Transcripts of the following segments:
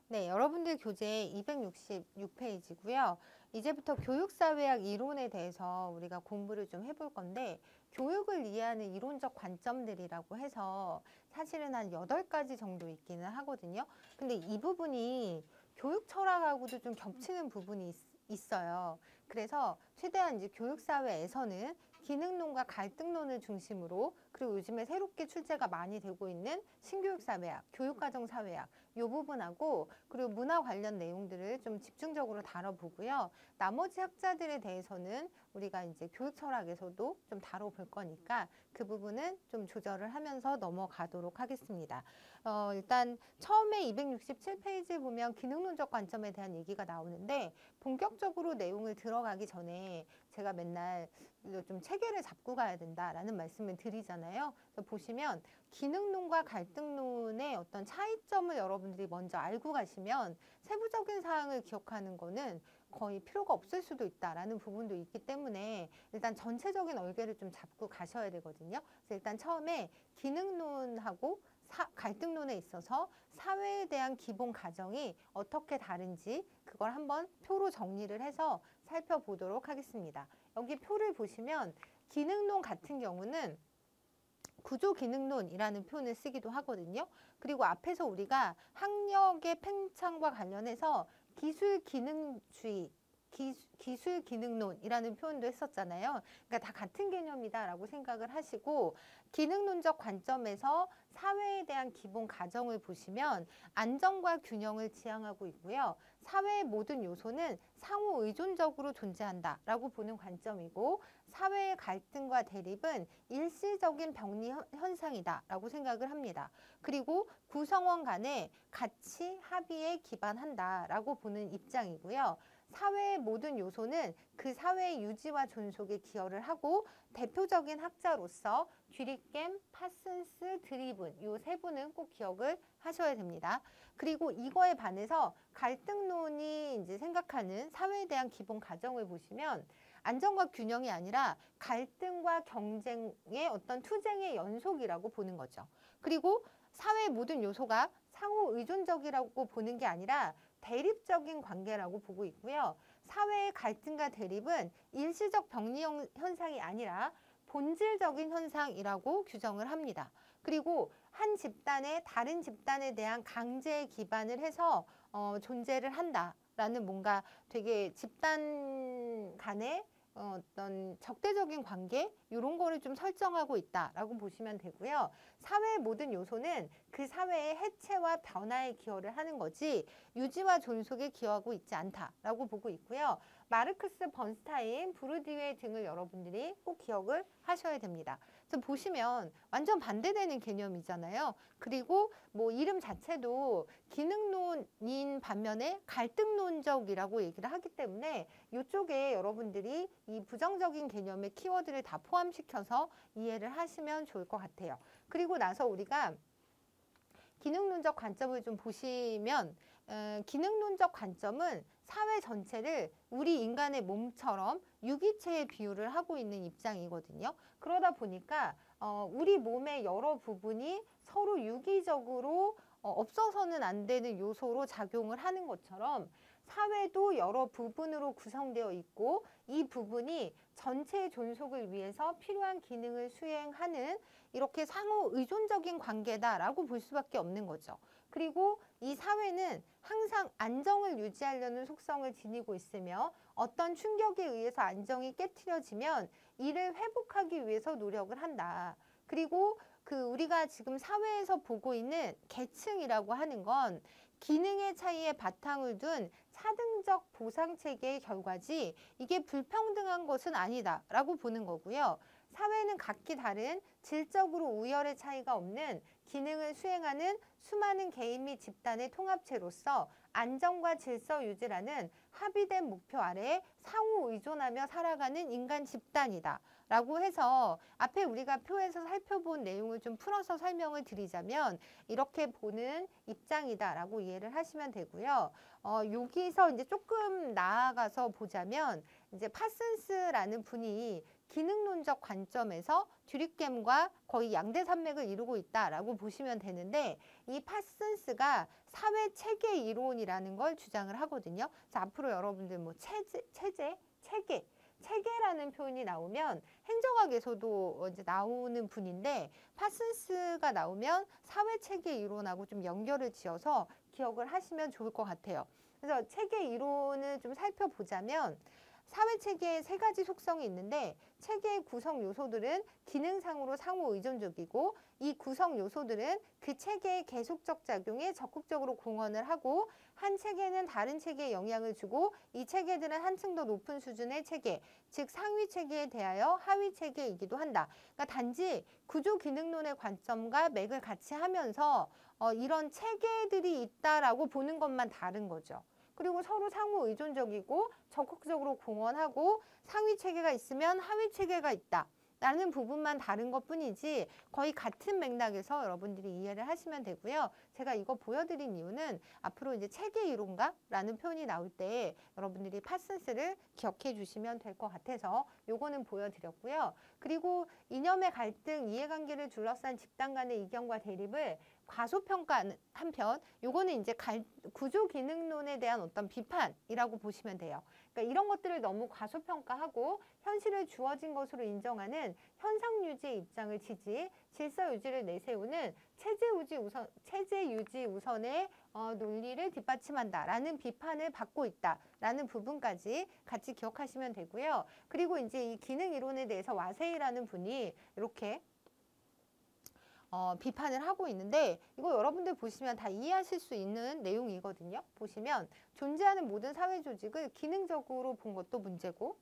네, 여러분들 교재 266페이지고요. 이제부터 교육사회학 이론에 대해서 우리가 공부를 좀 해볼 건데, 교육을 이해하는 이론적 관점들이라고 해서 사실은 한 8가지 정도 있기는 하거든요. 근데 이 부분이 교육 철학하고도 좀 겹치는 부분이 있어요. 그래서 최대한 이제 교육사회에서는 기능론과 갈등론을 중심으로, 그리고 요즘에 새롭게 출제가 많이 되고 있는 신교육사회학, 교육과정사회학 이 부분하고, 그리고 문화 관련 내용들을 좀 집중적으로 다뤄보고요. 나머지 학자들에 대해서는 우리가 이제 교육 철학에서도 좀 다뤄볼 거니까 그 부분은 좀 조절을 하면서 넘어가도록 하겠습니다. 일단 처음에 267페이지 보면 기능론적 관점에 대한 얘기가 나오는데, 본격적으로 내용을 들어가기 전에 제가 맨날 좀 체계를 잡고 가야 된다라는 말씀을 드리잖아요. 그래서 보시면 기능론과 갈등론의 어떤 차이점을 여러분들이 먼저 알고 가시면 세부적인 사항을 기억하는 거는 거의 필요가 없을 수도 있다라는 부분도 있기 때문에 일단 전체적인 얼개를 좀 잡고 가셔야 되거든요. 그래서 일단 처음에 기능론하고 갈등론에 있어서 사회에 대한 기본 가정이 어떻게 다른지 그걸 한번 표로 정리를 해서 살펴보도록 하겠습니다. 여기 표를 보시면 기능론 같은 경우는 구조기능론이라는 표현을 쓰기도 하거든요. 그리고 앞에서 우리가 학력의 팽창과 관련해서 기술기능주의, 기술기능론이라는 표현도 했었잖아요. 그러니까 다 같은 개념이다라고 생각을 하시고, 기능론적 관점에서 사회에 대한 기본 가정을 보시면 안정과 균형을 지향하고 있고요. 사회의 모든 요소는 상호 의존적으로 존재한다라고 보는 관점이고, 사회의 갈등과 대립은 일시적인 병리 현상이다라고 생각을 합니다. 그리고 구성원 간의 가치 합의에 기반한다라고 보는 입장이고요. 사회의 모든 요소는 그 사회의 유지와 존속에 기여를 하고, 대표적인 학자로서 듀리겜, 파슨스, 드리븐 이 세 분은 꼭 기억을 하셔야 됩니다. 그리고 이거에 반해서 갈등론이 이제 생각하는 사회에 대한 기본 가정을 보시면 안정과 균형이 아니라 갈등과 경쟁의 어떤 투쟁의 연속이라고 보는 거죠. 그리고 사회의 모든 요소가 상호 의존적이라고 보는 게 아니라 대립적인 관계라고 보고 있고요. 사회의 갈등과 대립은 일시적 병리 현상이 아니라 본질적인 현상이라고 규정을 합니다. 그리고 한 집단의 다른 집단에 대한 강제에 기반을 해서 존재를 한다라는 뭔가 되게 집단 간의 어떤 적대적인 관계 이런 거를 좀 설정하고 있다라고 보시면 되고요. 사회의 모든 요소는 그 사회의 해체와 변화에 기여를 하는 거지 유지와 존속에 기여하고 있지 않다라고 보고 있고요. 마르크스, 번스타인, 부르디외 등을 여러분들이 꼭 기억을 하셔야 됩니다. 지금 보시면 완전 반대되는 개념이잖아요. 그리고 뭐 이름 자체도 기능론인 반면에 갈등론적이라고 얘기를 하기 때문에 이쪽에 여러분들이 이 부정적인 개념의 키워드를 다 포함시켜서 이해를 하시면 좋을 것 같아요. 그리고 나서 우리가 기능론적 관점을 좀 보시면 기능론적 관점은 사회 전체를 우리 인간의 몸처럼 유기체에 비유를 하고 있는 입장이거든요. 그러다 보니까 우리 몸의 여러 부분이 서로 유기적으로 없어서는 안 되는 요소로 작용을 하는 것처럼 사회도 여러 부분으로 구성되어 있고 이 부분이 전체의 존속을 위해서 필요한 기능을 수행하는 이렇게 상호 의존적인 관계다라고 볼 수밖에 없는 거죠. 그리고 이 사회는 항상 안정을 유지하려는 속성을 지니고 있으며 어떤 충격에 의해서 안정이 깨트려지면 이를 회복하기 위해서 노력을 한다. 그리고 우리가 지금 사회에서 보고 있는 계층이라고 하는 건 기능의 차이에 바탕을 둔 차등적 보상 체계의 결과지 이게 불평등한 것은 아니다라고 보는 거고요. 사회는 각기 다른 질적으로 우열의 차이가 없는 기능을 수행하는 수많은 개인 및 집단의 통합체로서 안정과 질서 유지라는 합의된 목표 아래 상호 의존하며 살아가는 인간 집단이다 라고 해서 앞에 우리가 표에서 살펴본 내용을 좀 풀어서 설명을 드리자면 이렇게 보는 입장이다 라고 이해를 하시면 되고요. 여기서 이제 조금 나아가서 보자면 이제 파슨스라는 분이 기능론적 관점에서 듀리겜과 거의 양대 산맥을 이루고 있다라고 보시면 되는데 이 파슨스가 사회 체계 이론이라는 걸 주장을 하거든요. 그래서 앞으로 여러분들 뭐 체계라는 표현이 나오면 행정학에서도 이제 나오는 분인데 파슨스가 나오면 사회 체계 이론하고 좀 연결을 지어서 기억을 하시면 좋을 것 같아요. 그래서 체계 이론을 좀 살펴보자면 사회 체계에 세 가지 속성이 있는데 체계의 구성 요소들은 기능상으로 상호 의존적이고 이 구성 요소들은 그 체계의 계속적 작용에 적극적으로 공헌을 하고 한 체계는 다른 체계에 영향을 주고 이 체계들은 한층 더 높은 수준의 체계, 즉 상위 체계에 대하여 하위 체계이기도 한다. 그러니까 단지 구조 기능론의 관점과 맥을 같이 하면서 이런 체계들이 있다라고 보는 것만 다른 거죠. 그리고 서로 상호 의존적이고 적극적으로 공헌하고 상위 체계가 있으면 하위 체계가 있다. 라는 부분만 다른 것 뿐이지 거의 같은 맥락에서 여러분들이 이해를 하시면 되고요. 제가 이거 보여드린 이유는 앞으로 이제 체계 이론가라는 표현이 나올 때 여러분들이 파슨스를 기억해 주시면 될 것 같아서 요거는 보여드렸고요. 그리고 이념의 갈등, 이해관계를 둘러싼 집단 간의 이견과 대립을 과소평가한 한편 요거는 이제 구조 기능론에 대한 어떤 비판이라고 보시면 돼요. 그러니까 이런 것들을 너무 과소평가하고 현실을 주어진 것으로 인정하는 현상 유지의 입장을 지지, 질서 유지를 내세우는 체제 유지 우선의 논리를 뒷받침한다라는 비판을 받고 있다라는 부분까지 같이 기억하시면 되고요. 그리고 이제 이 기능 이론에 대해서 와세이라는 분이 이렇게 비판을 하고 있는데 이거 여러분들 보시면 다 이해하실 수 있는 내용이거든요. 보시면 존재하는 모든 사회 조직을 기능적으로 본 것도 문제고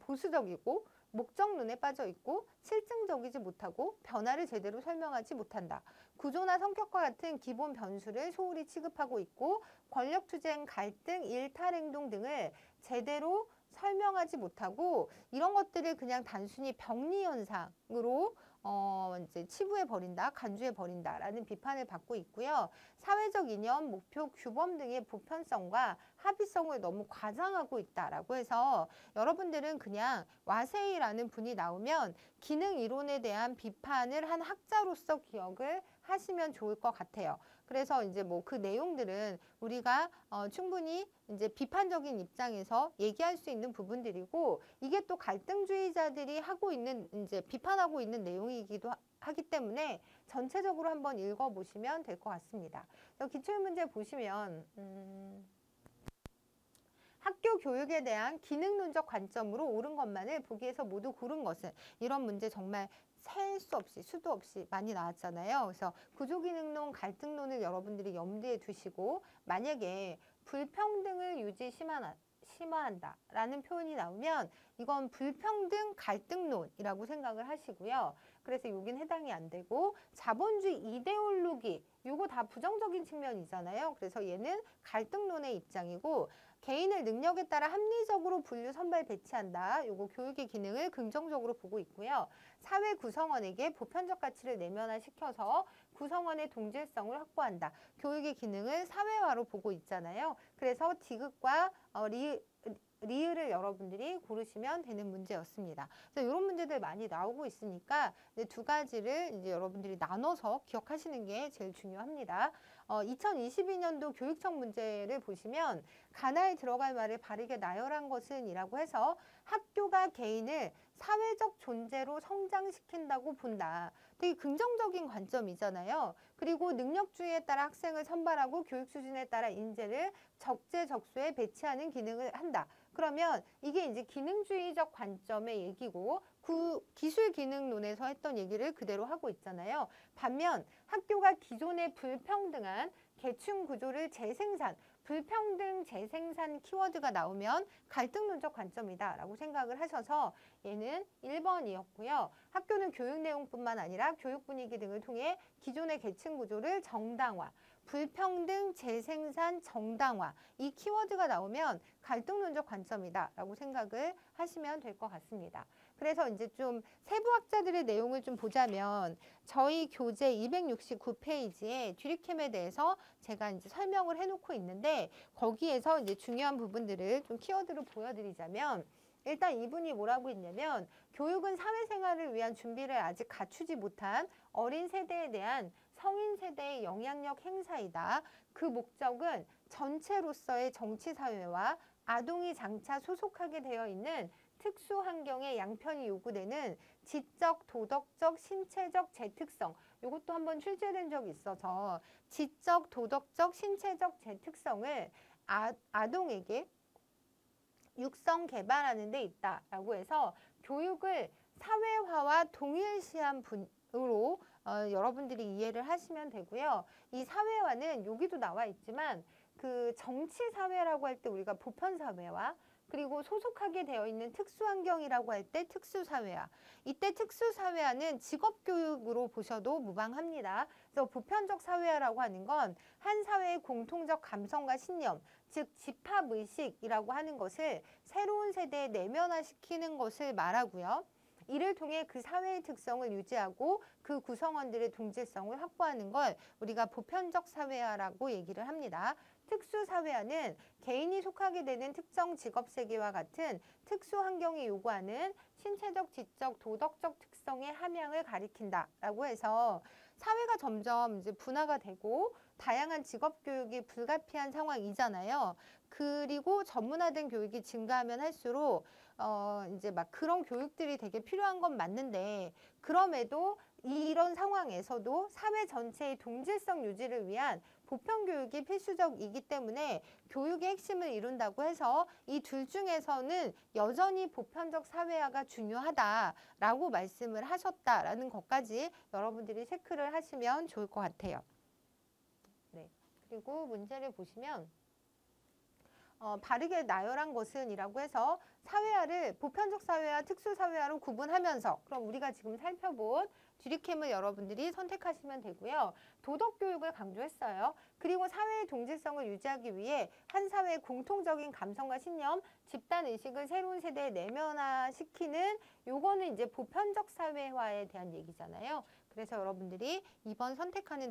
보수적이고 목적론에 빠져 있고 실증적이지 못하고 변화를 제대로 설명하지 못한다. 구조나 성격과 같은 기본 변수를 소홀히 취급하고 있고 권력투쟁, 갈등, 일탈행동 등을 제대로 설명하지 못하고 이런 것들을 그냥 단순히 병리현상으로 이제 치부해 버린다, 간주해 버린다라는 비판을 받고 있고요. 사회적 이념, 목표, 규범 등의 보편성과 합의성을 너무 과장하고 있다라고 해서 여러분들은 그냥 와세이라는 분이 나오면 기능 이론에 대한 비판을 한 학자로서 기억을 하시면 좋을 것 같아요. 그래서 이제 뭐 그 내용들은 우리가 충분히 이제 비판적인 입장에서 얘기할 수 있는 부분들이고 이게 또 갈등주의자들이 하고 있는 이제 비판하고 있는 내용이기도 하기 때문에 전체적으로 한번 읽어보시면 될 것 같습니다. 기출문제 보시면 학교 교육에 대한 기능론적 관점으로 옳은 것만을 보기에서 모두 고른 것은 이런 문제 정말 셀 수 없이 수도 없이 많이 나왔잖아요. 그래서 구조기능론, 갈등론을 여러분들이 염두에 두시고 만약에 불평등을 심화한다라는 표현이 나오면 이건 불평등 갈등론이라고 생각을 하시고요. 그래서 여긴 해당이 안 되고 자본주의 이데올로기 요거 다 부정적인 측면이잖아요. 그래서 얘는 갈등론의 입장이고 개인의 능력에 따라 합리적으로 분류 선발 배치한다. 요거 교육의 기능을 긍정적으로 보고 있고요. 사회 구성원에게 보편적 가치를 내면화시켜서 구성원의 동질성을 확보한다. 교육의 기능을 사회화로 보고 있잖아요. 그래서 디귿과 리을을 여러분들이 고르시면 되는 문제였습니다. 그래서 이런 문제들 많이 나오고 있으니까 두 가지를 이제 여러분들이 나눠서 기억하시는 게 제일 중요합니다. 2022년도 교육청 문제를 보시면 가나에 들어갈 말을 바르게 나열한 것은 이라고 해서 학교가 개인을 사회적 존재로 성장시킨다고 본다. 되게 긍정적인 관점이잖아요. 그리고 능력주의에 따라 학생을 선발하고 교육 수준에 따라 인재를 적재적소에 배치하는 기능을 한다. 그러면 이게 이제 기능주의적 관점의 얘기고 기술 기능론에서 했던 얘기를 그대로 하고 있잖아요. 반면 학교가 기존의 불평등한 계층 구조를 불평등 재생산 키워드가 나오면 갈등론적 관점이다라고 생각을 하셔서 얘는 1번이었고요. 학교는 교육 내용뿐만 아니라 교육 분위기 등을 통해 기존의 계층 구조를 정당화, 불평등 재생산 정당화 이 키워드가 나오면 갈등론적 관점이다라고 생각을 하시면 될 것 같습니다. 그래서 이제 좀 세부학자들의 내용을 좀 보자면 저희 교재 269페이지에 듀리캠에 대해서 제가 이제 설명을 해놓고 있는데 거기에서 이제 중요한 부분들을 좀 키워드로 보여드리자면 일단 이분이 뭐라고 했냐면 교육은 사회생활을 위한 준비를 아직 갖추지 못한 어린 세대에 대한 성인 세대의 영향력 행사이다. 그 목적은 전체로서의 정치사회와 아동이 장차 소속하게 되어 있는 특수 환경의 양편이 요구되는 지적, 도덕적, 신체적 재특성. 이것도 한번 출제된 적이 있어서 지적, 도덕적, 신체적 재특성을 아동에게 육성 개발하는 데 있다라고 해서 교육을 사회화와 동일시한 분으로 여러분들이 이해를 하시면 되고요. 이 사회화는 여기도 나와 있지만 그 정치사회라고 할 때 우리가 보편사회와 그리고 소속하게 되어 있는 특수환경이라고 할 때 특수사회화. 이때 특수사회화는 직업교육으로 보셔도 무방합니다. 그래서 보편적 사회화라고 하는 건 한 사회의 공통적 감성과 신념, 즉 집합의식이라고 하는 것을 새로운 세대에 내면화시키는 것을 말하고요. 이를 통해 그 사회의 특성을 유지하고 그 구성원들의 동질성을 확보하는 걸 우리가 보편적 사회화라고 얘기를 합니다. 특수사회화는 개인이 속하게 되는 특정 직업세계와 같은 특수 환경이 요구하는 신체적, 지적, 도덕적 특성의 함양을 가리킨다라고 해서 사회가 점점 이제 분화가 되고 다양한 직업 교육이 불가피한 상황이잖아요. 그리고 전문화된 교육이 증가하면 할수록 이제 막 그런 교육들이 되게 필요한 건 맞는데 그럼에도 이런 상황에서도 사회 전체의 동질성 유지를 위한 보편 교육이 필수적이기 때문에 교육의 핵심을 이룬다고 해서 이 둘 중에서는 여전히 보편적 사회화가 중요하다라고 말씀을 하셨다라는 것까지 여러분들이 체크를 하시면 좋을 것 같아요. 네. 그리고 문제를 보시면 바르게 나열한 것은 이라고 해서 사회화를 보편적 사회와 특수사회화로 구분하면서 그럼 우리가 지금 살펴본 주리캠을 여러분들이 선택하시면 되고요. 도덕교육을 강조했어요. 그리고 사회의 동질성을 유지하기 위해 한 사회의 공통적인 감성과 신념, 집단의식을 새로운 세대에 내면화시키는 요거는 이제 보편적 사회화에 대한 얘기잖아요. 그래서 여러분들이 2번 선택하는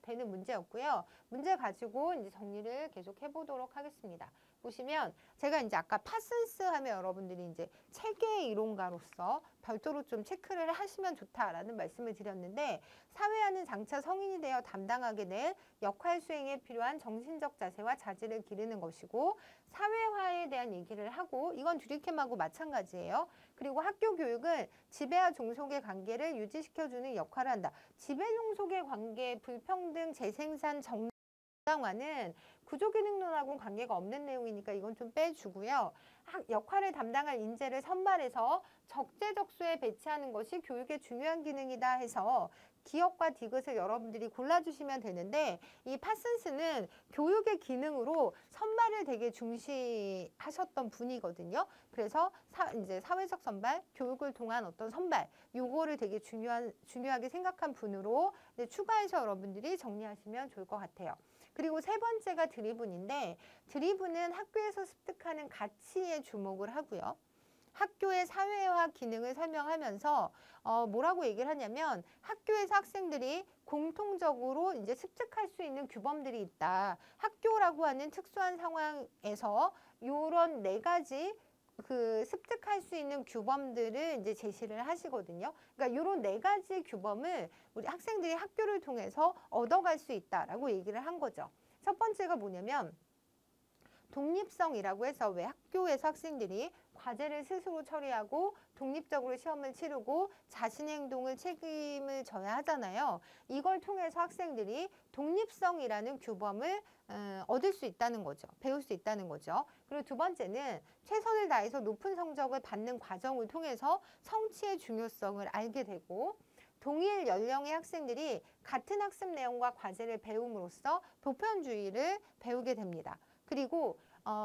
되는 문제였고요. 문제 가지고 이제 정리를 계속 해보도록 하겠습니다. 보시면 제가 이제 아까 파슨스 하면 여러분들이 이제 체계 이론가로서 별도로 좀 체크를 하시면 좋다라는 말씀을 드렸는데 사회화는 장차 성인이 되어 담당하게 될 역할 수행에 필요한 정신적 자세와 자질을 기르는 것이고 사회화에 대한 얘기를 하고 이건 주리캠하고 마찬가지예요. 그리고 학교 교육은 지배와 종속의 관계를 유지시켜주는 역할을 한다. 지배 종속의 관계, 불평등, 재생산, 정당화는 구조기능론하고는 관계가 없는 내용이니까 이건 좀 빼주고요. 역할을 담당할 인재를 선발해서 적재적소에 배치하는 것이 교육의 중요한 기능이다 해서 기업과 디귿을 여러분들이 골라주시면 되는데 이 파슨스는 교육의 기능으로 선발을 되게 중시하셨던 분이거든요. 그래서 이제 사회적 선발, 교육을 통한 어떤 선발 요거를 되게 중요하게 생각한 분으로 추가해서 여러분들이 정리하시면 좋을 것 같아요. 그리고 세 번째가 드리븐인데 드리븐은 학교에서 습득하는 가치에 주목을 하고요. 학교의 사회화 기능을 설명하면서 뭐라고 얘기를 하냐면 학교에서 학생들이 공통적으로 이제 습득할 수 있는 규범들이 있다. 학교라고 하는 특수한 상황에서 요런 4가지 그 습득할 수 있는 규범들을 이제 제시를 하시거든요. 그러니까 요런 4가지 규범을 우리 학생들이 학교를 통해서 얻어갈 수 있다라고 얘기를 한 거죠. 첫 번째가 뭐냐면 독립성이라고 해서 왜 학교에서 학생들이 과제를 스스로 처리하고 독립적으로 시험을 치르고 자신의 행동을 책임을 져야 하잖아요. 이걸 통해서 학생들이 독립성이라는 규범을 얻을 수 있다는 거죠. 배울 수 있다는 거죠. 그리고 두 번째는 최선을 다해서 높은 성적을 받는 과정을 통해서 성취의 중요성을 알게 되고 동일 연령의 학생들이 같은 학습 내용과 과제를 배움으로써 보편주의를 배우게 됩니다. 그리고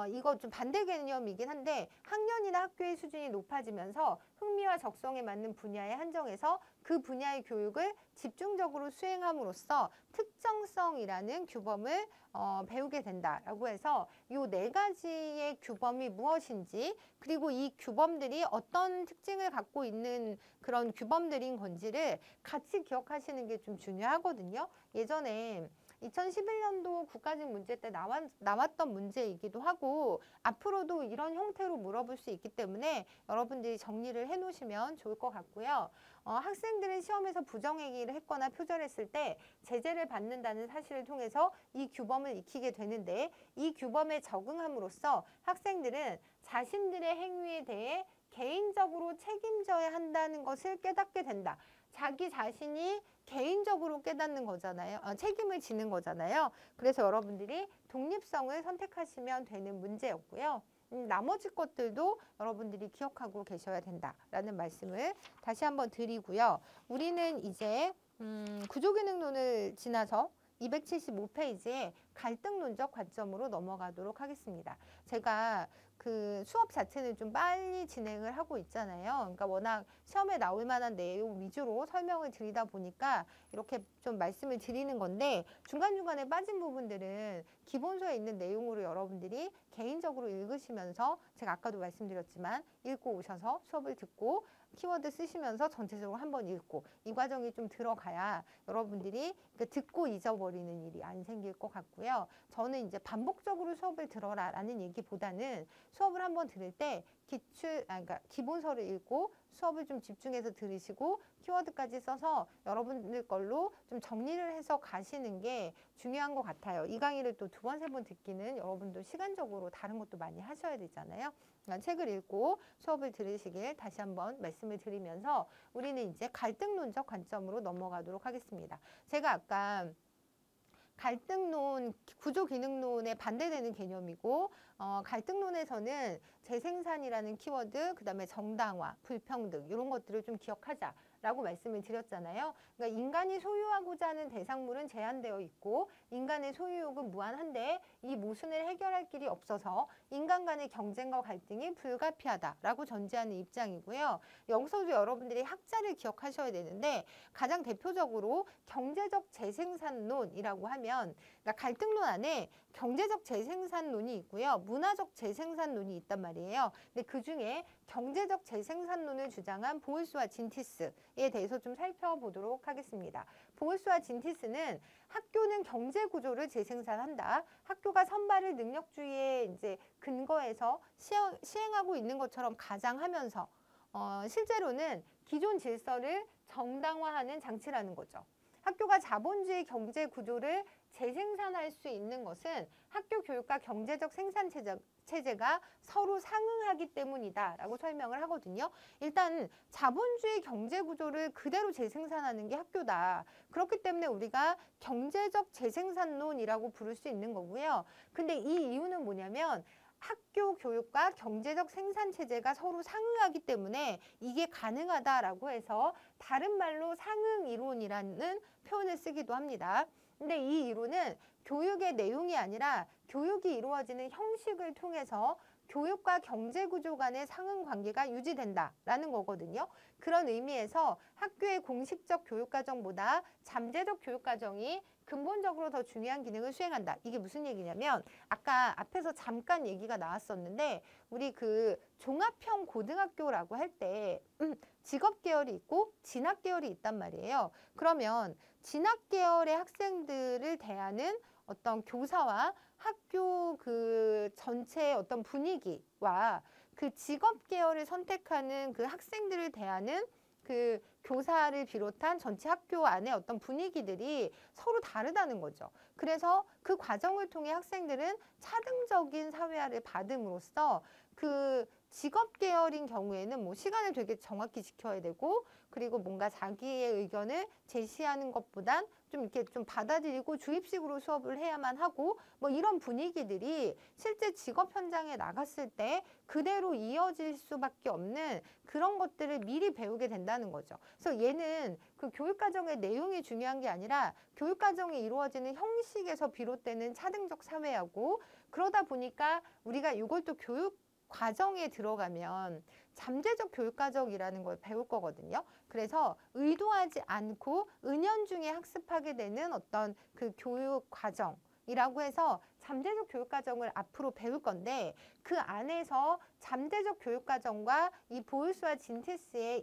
이거 좀 반대 개념이긴 한데 학년이나 학교의 수준이 높아지면서 흥미와 적성에 맞는 분야에 한정해서 그 분야의 교육을 집중적으로 수행함으로써 특정성이라는 규범을 배우게 된다라고 해서 이 4가지의 규범이 무엇인지 그리고 이 규범들이 어떤 특징을 갖고 있는 그런 규범들인 건지를 같이 기억하시는 게 좀 중요하거든요. 예전에 2011년도 국가직 문제 때 나왔던 문제이기도 하고 앞으로도 이런 형태로 물어볼 수 있기 때문에 여러분들이 정리를 해 놓으시면 좋을 것 같고요. 학생들은 시험에서 부정행위를 했거나 표절했을 때 제재를 받는다는 사실을 통해서 이 규범을 익히게 되는데 이 규범에 적응함으로써 학생들은 자신들의 행위에 대해 개인적으로 책임져야 한다는 것을 깨닫게 된다. 자기 자신이 개인적으로 깨닫는 거잖아요. 책임을 지는 거잖아요. 그래서 여러분들이 독립성을 선택하시면 되는 문제였고요. 나머지 것들도 여러분들이 기억하고 계셔야 된다라는 말씀을 다시 한번 드리고요. 우리는 이제 구조기능론을 지나서 275페이지에 갈등론적 관점으로 넘어가도록 하겠습니다. 제가 그 수업 자체는 좀 빨리 진행을 하고 있잖아요. 그러니까 워낙 시험에 나올 만한 내용 위주로 설명을 드리다 보니까 이렇게 좀 말씀을 드리는 건데 중간중간에 빠진 부분들은 기본서에 있는 내용으로 여러분들이 개인적으로 읽으시면서 제가 아까도 말씀드렸지만 읽고 오셔서 수업을 듣고 키워드 쓰시면서 전체적으로 한번 읽고 이 과정이 좀 들어가야 여러분들이 듣고 잊어버리는 일이 안 생길 것 같고요. 저는 이제 반복적으로 수업을 들어라 라는 얘기보다는 수업을 한번 들을 때 그러니까 기본서를 읽고 수업을 좀 집중해서 들으시고 키워드까지 써서 여러분들 걸로 좀 정리를 해서 가시는 게 중요한 것 같아요. 이 강의를 또 두 번, 세 번 듣기는 여러분도 시간적으로 다른 것도 많이 하셔야 되잖아요. 그러니까 책을 읽고 수업을 들으시길 다시 한번 말씀을 드리면서 우리는 이제 갈등론적 관점으로 넘어가도록 하겠습니다. 제가 아까 갈등론, 구조기능론에 반대되는 개념이고 갈등론에서는 재생산이라는 키워드, 그 다음에 정당화, 불평등 이런 것들을 좀 기억하자. 라고 말씀을 드렸잖아요. 그러니까 인간이 소유하고자 하는 대상물은 제한되어 있고 인간의 소유욕은 무한한데 이 모순을 해결할 길이 없어서 인간 간의 경쟁과 갈등이 불가피하다라고 전제하는 입장이고요. 여기서도 여러분들이 학자를 기억하셔야 되는데 가장 대표적으로 경제적 재생산론이라고 하면 그러니까 갈등론 안에 경제적 재생산론이 있고요. 문화적 재생산론이 있단 말이에요. 근데 그중에 경제적 재생산론을 주장한 보울스와 진티스에 대해서 좀 살펴보도록 하겠습니다. 보울스와 진티스는 학교는 경제 구조를 재생산한다. 학교가 선발을 능력주의에 이제 근거해서 시행하고 있는 것처럼 가장하면서 실제로는 기존 질서를 정당화하는 장치라는 거죠. 학교가 자본주의 경제 구조를 재생산할 수 있는 것은 학교 교육과 경제적 생산 체제가 서로 상응하기 때문이다 라고 설명을 하거든요. 일단 자본주의 경제 구조를 그대로 재생산하는 게 학교다. 그렇기 때문에 우리가 경제적 재생산론이라고 부를 수 있는 거고요. 근데 이 이유는 뭐냐면 학교 교육과 경제적 생산 체제가 서로 상응하기 때문에 이게 가능하다라고 해서 다른 말로 상응 이론이라는 표현을 쓰기도 합니다. 근데 이 이론은 교육의 내용이 아니라 교육이 이루어지는 형식을 통해서 교육과 경제 구조 간의 상응 관계가 유지된다라는 거거든요. 그런 의미에서 학교의 공식적 교육과정보다 잠재적 교육과정이 근본적으로 더 중요한 기능을 수행한다. 이게 무슨 얘기냐면 아까 앞에서 잠깐 얘기가 나왔었는데 우리 그 종합형 고등학교라고 할 때 직업 계열이 있고 진학 계열이 있단 말이에요. 그러면 진학 계열의 학생들을 대하는 어떤 교사와 학교 그 전체의 어떤 분위기와 그 직업 계열을 선택하는 그 학생들을 대하는 그 교사를 비롯한 전체 학교 안에 어떤 분위기들이 서로 다르다는 거죠. 그래서 그 과정을 통해 학생들은 차등적인 사회화를 받음으로써 그 직업 계열인 경우에는 뭐 시간을 되게 정확히 지켜야 되고 그리고 뭔가 자기의 의견을 제시하는 것보단 좀 이렇게 좀 받아들이고 주입식으로 수업을 해야만 하고 뭐 이런 분위기들이 실제 직업 현장에 나갔을 때 그대로 이어질 수밖에 없는 그런 것들을 미리 배우게 된다는 거죠. 그래서 얘는 그 교육과정의 내용이 중요한 게 아니라 교육과정이 이루어지는 형식에서 비롯되는 차등적 사회하고 그러다 보니까 우리가 이걸 또 교육 과정에 들어가면 잠재적 교육과정이라는 걸 배울 거거든요. 그래서 의도하지 않고 은연중에 학습하게 되는 어떤 그 교육과정이라고 해서 잠재적 교육과정을 앞으로 배울 건데 그 안에서 잠재적 교육과정과 이 보울스와 진티스의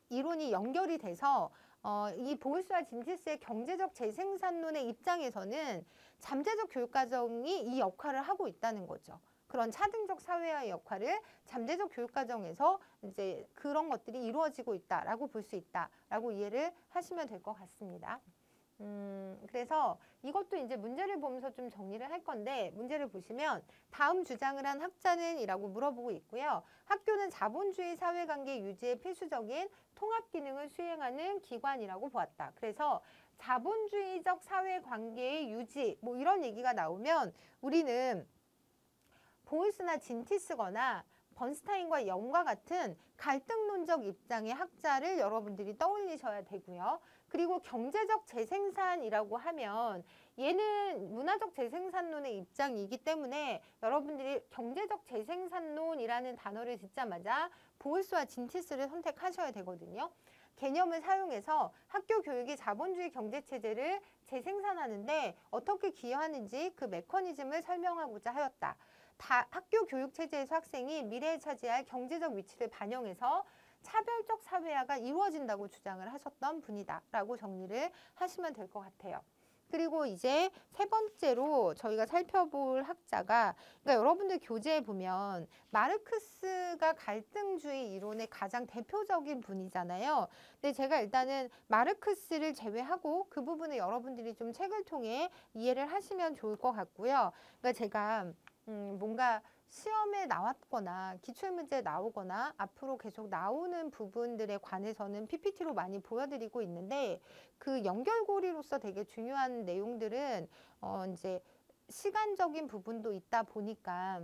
이론이 연결이 돼서 이 보울스와 진티스의 경제적 재생산론의 입장에서는 잠재적 교육과정이 이 역할을 하고 있다는 거죠. 그런 차등적 사회화의 역할을 잠재적 교육과정에서 이제 그런 것들이 이루어지고 있다라고 볼 수 있다라고 이해를 하시면 될 것 같습니다. 그래서 이것도 이제 문제를 보면서 좀 정리를 할 건데, 문제를 보시면 다음 주장을 한 학자는 이라고 물어보고 있고요. 학교는 자본주의 사회관계 유지에 필수적인 통합 기능을 수행하는 기관이라고 보았다. 그래서 자본주의적 사회관계의 유지 뭐 이런 얘기가 나오면 우리는 보울스나 진티스거나 번스타인과 영과 같은 갈등론적 입장의 학자를 여러분들이 떠올리셔야 되고요. 그리고 경제적 재생산이라고 하면 얘는 문화적 재생산론의 입장이기 때문에 여러분들이 경제적 재생산론이라는 단어를 듣자마자 보울스와 진티스를 선택하셔야 되거든요. 개념을 사용해서 학교 교육이 자본주의 경제체제를 재생산하는데 어떻게 기여하는지 그 메커니즘을 설명하고자 하였다. 학교 교육 체제에서 학생이 미래에 차지할 경제적 위치를 반영해서 차별적 사회화가 이루어진다고 주장을 하셨던 분이다 라고 정리를 하시면 될 것 같아요. 그리고 이제 세 번째로 저희가 살펴볼 학자가, 그러니까 여러분들 교재에 보면 마르크스가 갈등주의 이론의 가장 대표적인 분이잖아요. 근데 제가 일단은 마르크스를 제외하고 그 부분을 여러분들이 좀 책을 통해 이해를 하시면 좋을 것 같고요. 그러니까 제가 뭔가 시험에 나왔거나 기출문제에 나오거나 앞으로 계속 나오는 부분들에 관해서는 PPT로 많이 보여드리고 있는데, 그 연결고리로서 되게 중요한 내용들은 이제 시간적인 부분도 있다 보니까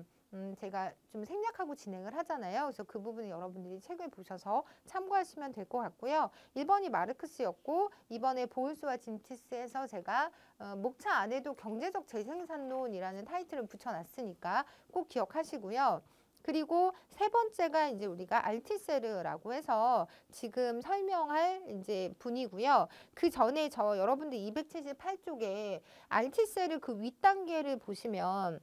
제가 좀 생략하고 진행을 하잖아요. 그래서 그 부분은 여러분들이 책을 보셔서 참고하시면 될 것 같고요. 1번이 마르크스였고 2번에 보울스와 진티스에서 제가 목차 안에도 경제적 재생산론이라는 타이틀을 붙여놨으니까 꼭 기억하시고요. 그리고 세 번째가 이제 우리가 알티세르라고 해서 지금 설명할 이제 분이고요. 그 전에 저 여러분들 278쪽에 알티세르 그 윗단계를 보시면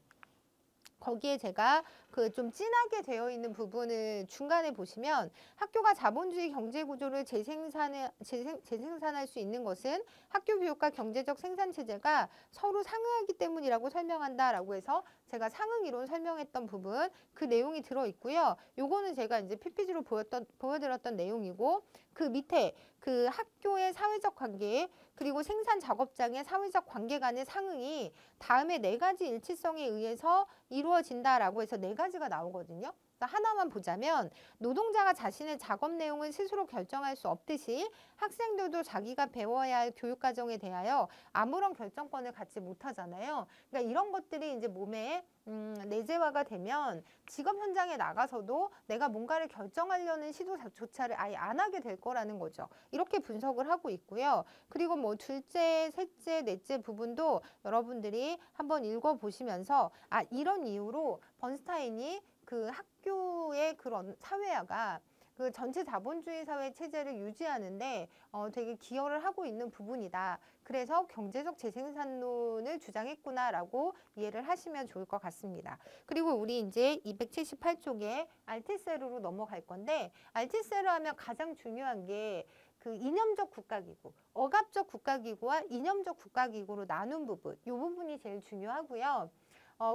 거기에 제가 그 좀 진하게 되어 있는 부분을 중간에 보시면 학교가 자본주의 경제 구조를 재생산할 수 있는 것은 학교 교육과 경제적 생산 체제가 서로 상응하기 때문이라고 설명한다라고 해서 제가 상응 이론 설명했던 부분 그 내용이 들어 있고요. 요거는 제가 이제 PPT로 보여드렸던 내용이고, 그 밑에 그 학교의 사회적 관계 그리고 생산 작업장의 사회적 관계 간의 상응이 다음에 4가지 일치성에 의해서 이루어진다라고 해서 4가지가 나오거든요. 하나만 보자면 노동자가 자신의 작업 내용을 스스로 결정할 수 없듯이 학생들도 자기가 배워야 할 교육 과정에 대하여 아무런 결정권을 갖지 못하잖아요. 그러니까 이런 것들이 이제 몸에 내재화가 되면 직업 현장에 나가서도 내가 뭔가를 결정하려는 시도조차를 아예 안 하게 될 거라는 거죠. 이렇게 분석을 하고 있고요. 그리고 뭐 둘째, 셋째, 넷째 부분도 여러분들이 한번 읽어보시면서 이런 이유로 번스타인이 그 학교의 그런 사회화가 그 전체 자본주의 사회 체제를 유지하는데 되게 기여를 하고 있는 부분이다. 그래서 경제적 재생산론을 주장했구나라고 이해를 하시면 좋을 것 같습니다. 그리고 우리 이제 278쪽에 알티세르로 넘어갈 건데, 알티세르 하면 가장 중요한 게 그 이념적 국가기구, 억압적 국가기구와 이념적 국가기구로 나눈 부분, 이 부분이 제일 중요하고요.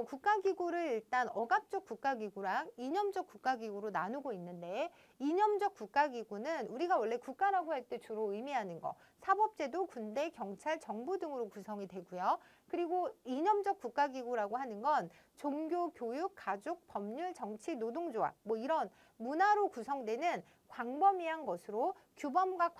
국가기구를 일단 억압적 국가기구랑 이념적 국가기구로 나누고 있는데, 이념적 국가기구는 우리가 원래 국가라고 할 때 주로 의미하는 거, 사법제도, 군대, 경찰, 정부 등으로 구성이 되고요. 그리고 이념적 국가기구라고 하는 건 종교, 교육, 가족, 법률, 정치, 노동조합 뭐 이런 문화로 구성되는 광범위한 것으로 규범과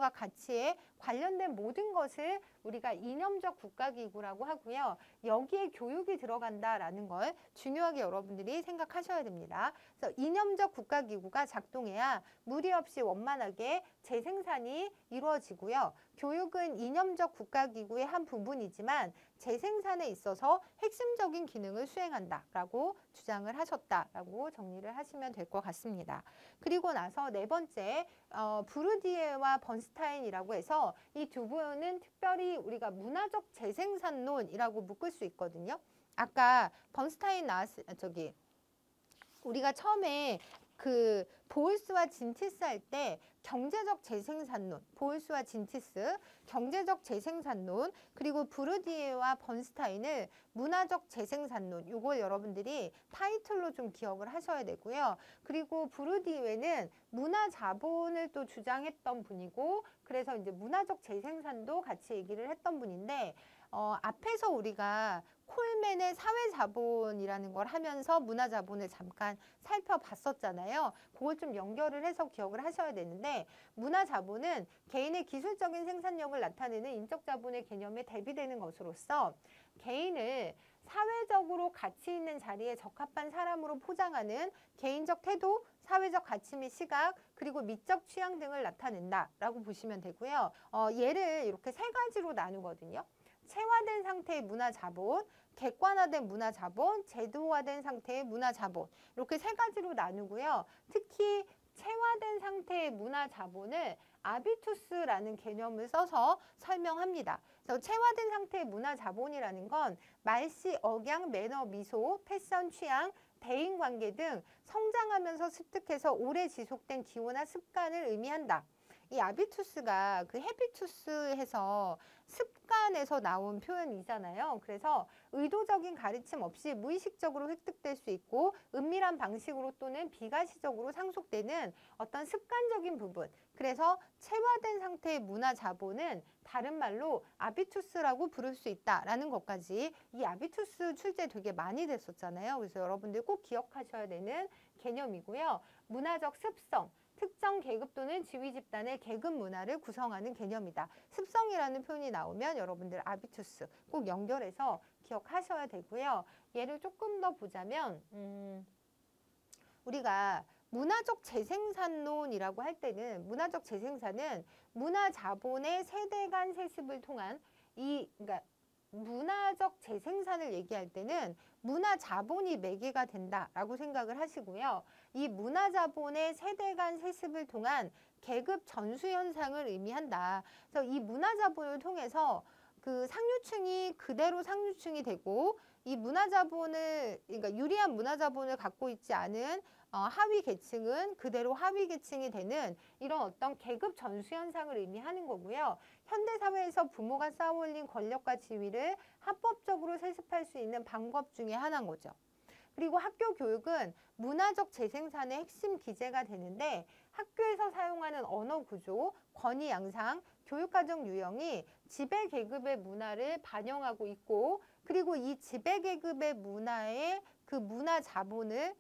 가치에 관련된 모든 것을 우리가 이념적 국가기구라고 하고요. 여기에 교육이 들어간다라는 걸 중요하게 여러분들이 생각하셔야 됩니다. 그래서 이념적 국가기구가 작동해야 무리 없이 원만하게 재생산이 이루어지고요. 교육은 이념적 국가기구의 한 부분이지만 재생산에 있어서 핵심적인 기능을 수행한다라고 주장을 하셨다라고 정리를 하시면 될 것 같습니다. 그리고 나서 네 번째, 부르디에와 번스타인이라고 해서 이 두 분은 특별히 우리가 문화적 재생산론이라고 묶을 수 있거든요. 아까 번스타인 우리가 처음에 그 보울스와 진티스 할 때 경제적 재생산론, 보울스와 진티스, 경제적 재생산론, 그리고 브루디에와 번스타인을 문화적 재생산론, 요걸 여러분들이 타이틀로 좀 기억을 하셔야 되고요. 그리고 브루디에는 문화 자본을 또 주장했던 분이고, 그래서 이제 문화적 재생산도 같이 얘기를 했던 분인데, 앞에서 우리가 콜맨의 사회자본이라는 걸 하면서 문화자본을 잠깐 살펴봤었잖아요. 그걸 좀 연결을 해서 기억을 하셔야 되는데, 문화자본은 개인의 기술적인 생산력을 나타내는 인적자본의 개념에 대비되는 것으로서 개인을 사회적으로 가치 있는 자리에 적합한 사람으로 포장하는 개인적 태도, 사회적 가치 및 시각, 그리고 미적 취향 등을 나타낸다라고 보시면 되고요. 얘를 이렇게 세 가지로 나누거든요. 체화된 상태의 문화자본, 객관화된 문화자본, 제도화된 상태의 문화자본, 이렇게 세 가지로 나누고요. 특히 체화된 상태의 문화자본을 아비투스라는 개념을 써서 설명합니다. 그래서 체화된 상태의 문화자본이라는 건 말씨, 억양, 매너, 미소, 패션, 취향, 대인관계 등 성장하면서 습득해서 오래 지속된 기호나 습관을 의미한다. 이 아비투스가 그 헤비투스에서 습관에서 나온 표현이잖아요. 그래서 의도적인 가르침 없이 무의식적으로 획득될 수 있고 은밀한 방식으로 또는 비가시적으로 상속되는 어떤 습관적인 부분. 그래서 체화된 상태의 문화 자본은 다른 말로 아비투스라고 부를 수 있다라는 것까지, 이 아비투스 출제 되게 많이 됐었잖아요. 그래서 여러분들 꼭 기억하셔야 되는 개념이고요. 문화적 습성. 특정 계급 또는 지위 집단의 계급 문화를 구성하는 개념이다. 습성이라는 표현이 나오면 여러분들 아비투스 꼭 연결해서 기억하셔야 되고요. 얘를 조금 더 보자면 우리가 문화적 재생산론이라고 할 때는, 문화적 재생산은 문화 자본의 세대 간 세습을 통한 그러니까 문화적 재생산을 얘기할 때는 문화 자본이 매개가 된다라고 생각을 하시고요. 이 문화 자본의 세대 간 세습을 통한 계급 전수 현상을 의미한다. 그래서 이 문화 자본을 통해서 그 상류층이 그대로 상류층이 되고, 이 문화 자본을, 그러니까 유리한 문화 자본을 갖고 있지 않은 하위 계층은 그대로 하위 계층이 되는 이런 어떤 계급 전수 현상을 의미하는 거고요. 현대 사회에서 부모가 쌓아올린 권력과 지위를 합법적으로 세습할 수 있는 방법 중에 하나인 거죠. 그리고 학교 교육은 문화적 재생산의 핵심 기제가 되는데, 학교에서 사용하는 언어 구조, 권위 양상, 교육과정 유형이 지배계급의 문화를 반영하고 있고, 그리고 이 지배계급의 문화의 그 문화 자본을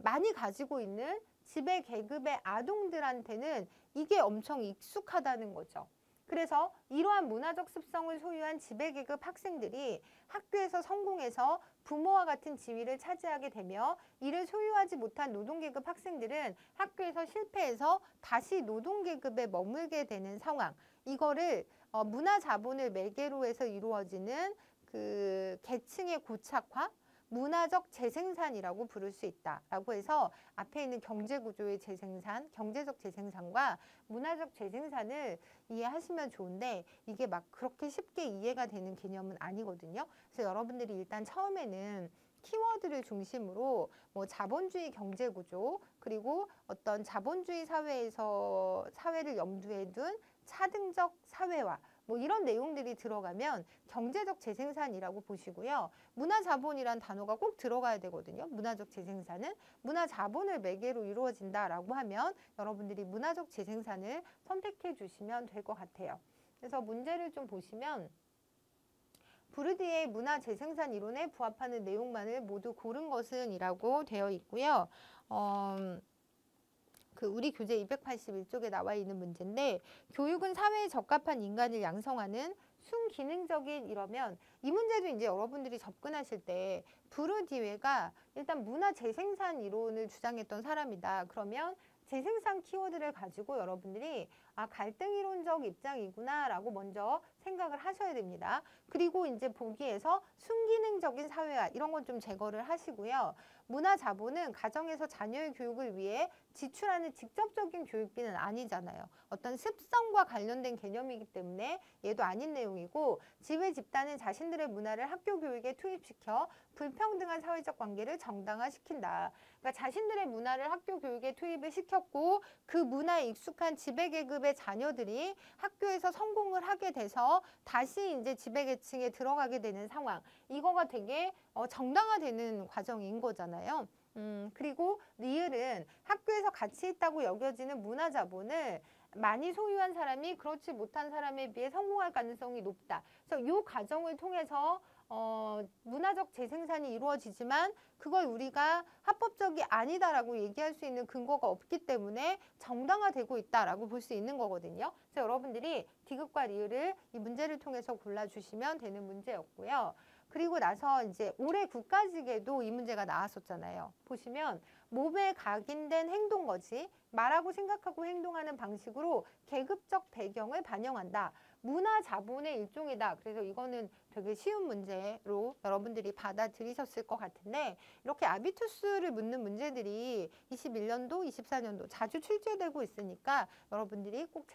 많이 가지고 있는 지배계급의 아동들한테는 이게 엄청 익숙하다는 거죠. 그래서 이러한 문화적 습성을 소유한 지배계급 학생들이 학교에서 성공해서 부모와 같은 지위를 차지하게 되며, 이를 소유하지 못한 노동계급 학생들은 학교에서 실패해서 다시 노동계급에 머물게 되는 상황. 이거를 문화 자본을 매개로 해서 이루어지는 그 계층의 고착화, 문화적 재생산이라고 부를 수 있다라고 해서 앞에 있는 경제구조의 재생산, 경제적 재생산과 문화적 재생산을 이해하시면 좋은데, 이게 막 그렇게 쉽게 이해가 되는 개념은 아니거든요. 그래서 여러분들이 일단 처음에는 키워드를 중심으로 뭐 자본주의 경제구조, 그리고 어떤 자본주의 사회에서 사회를 염두에 둔 차등적 사회화, 뭐 이런 내용들이 들어가면 경제적 재생산이라고 보시고요. 문화자본이란 단어가 꼭 들어가야 되거든요. 문화적 재생산은 문화자본을 매개로 이루어진다라고 하면 여러분들이 문화적 재생산을 선택해 주시면 될 것 같아요. 그래서 문제를 좀 보시면 부르디의 문화 재생산 이론에 부합하는 내용만을 모두 고른 것은 이라고 되어 있고요. 그 우리 교재 281쪽에 나와 있는 문제인데, 교육은 사회에 적합한 인간을 양성하는 순기능적인, 이러면 이 문제도 이제 여러분들이 접근하실 때 부르디에가 일단 문화 재생산 이론을 주장했던 사람이다. 그러면 재생산 키워드를 가지고 여러분들이 갈등 이론적 입장이구나라고 먼저 생각을 하셔야 됩니다. 그리고 이제 보기에서 순기능적인 사회화 이런 건 좀 제거를 하시고요. 문화자본은 가정에서 자녀의 교육을 위해 지출하는 직접적인 교육비는 아니잖아요. 어떤 습성과 관련된 개념이기 때문에 얘도 아닌 내용이고, 지회 집단은 자신들의 문화를 학교 교육에 투입시켜 불평등한 사회적 관계를 정당화시킨다. 그러니까 자신들의 문화를 학교 교육에 투입을 시켰고, 그 문화에 익숙한 지배계급의 자녀들이 학교에서 성공을 하게 돼서 다시 이제 지배계층에 들어가게 되는 상황. 이거가 되게 정당화되는 과정인 거잖아요. 그리고 리을은 학교에서 가치 있다고 여겨지는 문화자본을 많이 소유한 사람이 그렇지 못한 사람에 비해 성공할 가능성이 높다. 그래서 이 과정을 통해서 문화적 재생산이 이루어지지만 그걸 우리가 합법적이 아니다라고 얘기할 수 있는 근거가 없기 때문에 정당화되고 있다라고 볼 수 있는 거거든요. 그래서 여러분들이 디귿과 리을을 이 문제를 통해서 골라주시면 되는 문제였고요. 그리고 나서 이제 올해 국가직에도 이 문제가 나왔었잖아요. 보시면 몸에 각인된 행동거지, 말하고 생각하고 행동하는 방식으로 계급적 배경을 반영한다. 문화 자본의 일종이다. 그래서 이거는 되게 쉬운 문제로 여러분들이 받아들이셨을 것 같은데, 이렇게 아비투스를 묻는 문제들이 21년도, 24년도 자주 출제되고 있으니까 여러분들이 꼭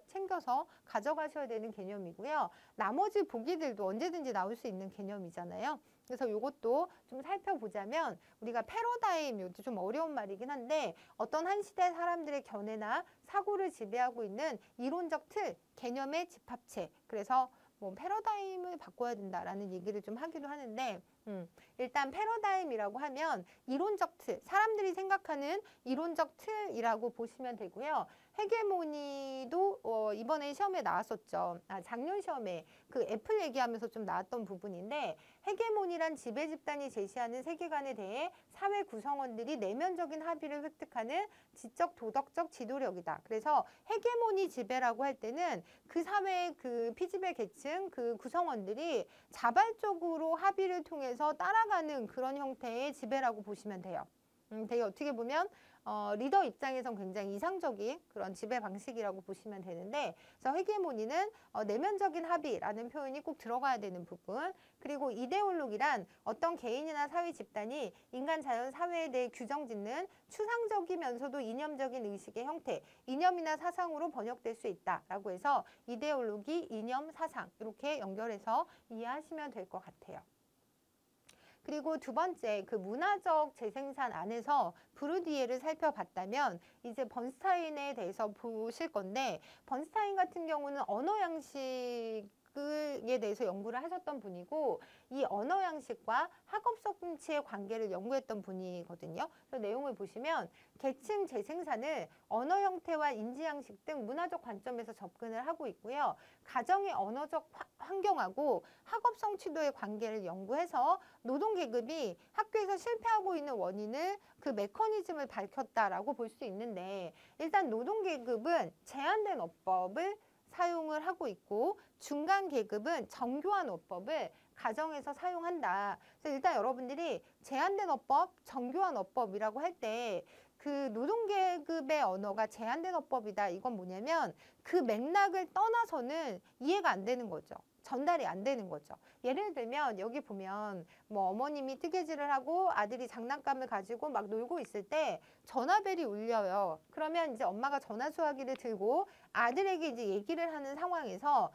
챙겨서 가져가셔야 되는 개념이고요. 나머지 보기들도 언제든지 나올 수 있는 개념이잖아요. 그래서 이것도 좀 살펴보자면, 우리가 패러다임, 이것도 좀 어려운 말이긴 한데, 어떤 한 시대 사람들의 견해나 사고를 지배하고 있는 이론적 틀, 개념의 집합체. 그래서 뭐 패러다임을 바꿔야 된다라는 얘기를 좀 하기도 하는데, 일단 패러다임이라고 하면 이론적 틀, 사람들이 생각하는 이론적 틀이라고 보시면 되고요. 헤게모니도 이번에 시험에 나왔었죠. 작년 시험에 그 애플 얘기하면서 좀 나왔던 부분인데, 헤게모니란 지배 집단이 제시하는 세계관에 대해 사회 구성원들이 내면적인 합의를 획득하는 지적 도덕적 지도력이다. 그래서 헤게모니 지배라고 할 때는 그 사회의 그 피지배 계층, 그 구성원들이 자발적으로 합의를 통해서 따라가는 그런 형태의 지배라고 보시면 돼요. 되게 어떻게 보면 리더 입장에선 굉장히 이상적인 그런 지배 방식이라고 보시면 되는데, 그래서 헤게모니는 내면적인 합의라는 표현이 꼭 들어가야 되는 부분. 그리고 이데올로기란 어떤 개인이나 사회 집단이 인간, 자연, 사회에 대해 규정짓는 추상적이면서도 이념적인 의식의 형태, 이념이나 사상으로 번역될 수 있다라고 해서 이데올로기, 이념, 사상 이렇게 연결해서 이해하시면 될 것 같아요. 그리고 두 번째, 그 문화적 재생산 안에서 브루디에를 살펴봤다면 이제 번스타인에 대해서 보실 건데, 번스타인 같은 경우는 언어 양식에 대해서 연구를 하셨던 분이고, 이 언어 양식과 학업적 성취의 관계를 연구했던 분이거든요. 그래서 내용을 보시면 계층 재생산을 언어 형태와 인지 양식 등 문화적 관점에서 접근을 하고 있고요. 가정의 언어적 환경하고 학업 성취도의 관계를 연구해서 노동 계급이 학교에서 실패하고 있는 원인을, 그 메커니즘을 밝혔다라고 볼 수 있는데, 일단 노동 계급은 제한된 어법을 사용을 하고 있고, 중간 계급은 정교한 어법을 가정에서 사용한다. 그래서 일단 여러분들이 제한된 어법, 정교한 어법이라고 할 때 그 노동계급의 언어가 제한된 어법이다. 이건 뭐냐면 그 맥락을 떠나서는 이해가 안 되는 거죠. 전달이 안 되는 거죠. 예를 들면 여기 보면 뭐 어머님이 뜨개질을 하고 아들이 장난감을 가지고 막 놀고 있을 때 전화벨이 울려요. 그러면 이제 엄마가 전화 수화기를 들고 아들에게 이제 얘기를 하는 상황에서